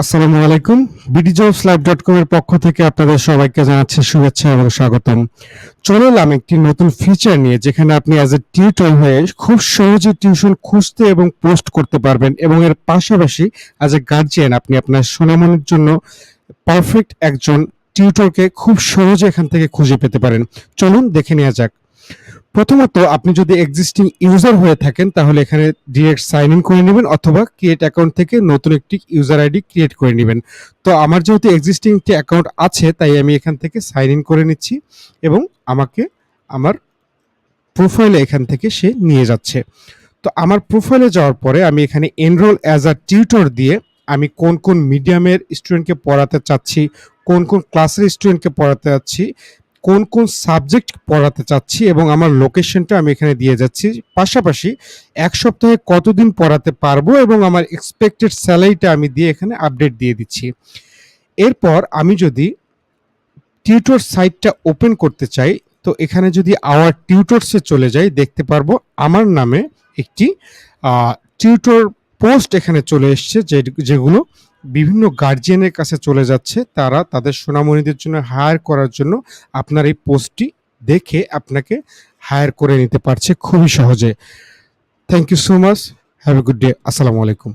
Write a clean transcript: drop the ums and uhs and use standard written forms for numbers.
আসসালামু আলাইকুম। bdjobslive.com এর পক্ষ থেকে আপনাদের সবাইকে জানাচ্ছি শুভেচ্ছা এবং স্বাগতম। চলে এলাম একটি নতুন ফিচার নিয়ে যেখানে আপনি অ্যাজ এ টিউটর হয়ে খুব সহজে টিউশন খুঁজতে এবং পোস্ট করতে পারবেন এবং এর পাশাপাশি অ্যাজ এ গার্জিয়ান আপনি আপনার সোনামনির জন্য পারফেক্ট একজন টিউটরকে খুব সহজে এখান থেকে খুঁজে পেতে পারেন। চলুন দেখে নেওয়া যাক। প্রথমত আপনি যদি এক্সিস্টিং ইউজার হয়ে থাকেন তাহলে এখানে ডিরেক্ট সাইন ইন করে নেবেন অথবা ক্রিয়েট অ্যাকাউন্ট থেকে নতুন একটি ইউজার আইডি ক্রিয়েট করে নেবেন। তো আমার যেহেতু এক্সিস্টিং একটি অ্যাকাউন্ট আছে তাই আমি এখান থেকে সাইন ইন করে নিচ্ছি এবং আমাকে আমার প্রোফাইলে এখান থেকে সে নিয়ে যাচ্ছে। তো আমার প্রোফাইলে যাওয়ার পরে আমি এখানে এনরোল অ্যাজ আ টিউটর দিয়ে আমি কোন কোন মিডিয়ামের স্টুডেন্টকে পড়াতে চাচ্ছি, কোন কোন ক্লাসের স্টুডেন্টকে পড়াতে যাচ্ছি, কোন কোন সাবজেক্ট পড়াতে চাচ্ছি এবং আমার লোকেশনটা আমি এখানে দিয়ে যাচ্ছি। পাশাপাশি ১ সপ্তাহে কতদিন পড়াতে পারবো এবং আমার এক্সপেক্টেড স্যালারিটা আমি দিয়ে এখানে আপডেট দিয়ে দিচ্ছি। এরপর আমি যদি টিউটর সাইটটা ওপেন করতে চাই তো এখানে যদি আওয়ার টিউটরসে চলে যাই দেখতে পারবো আমার নামে একটি টিউটর পোস্ট এখানে চলে এসছে যেগুলো বিভিন্ন গার্জিয়ানের কাছে চলে যাচ্ছে, তারা তাদের সোনামণিদের জন্য হায়ার করার জন্য আপনার এই পোস্টটি দেখে আপনাকে হায়ার করে নিতে পারছে খুবই সহজে। Thank you so much, have a good day, আসসালামু আলাইকুম।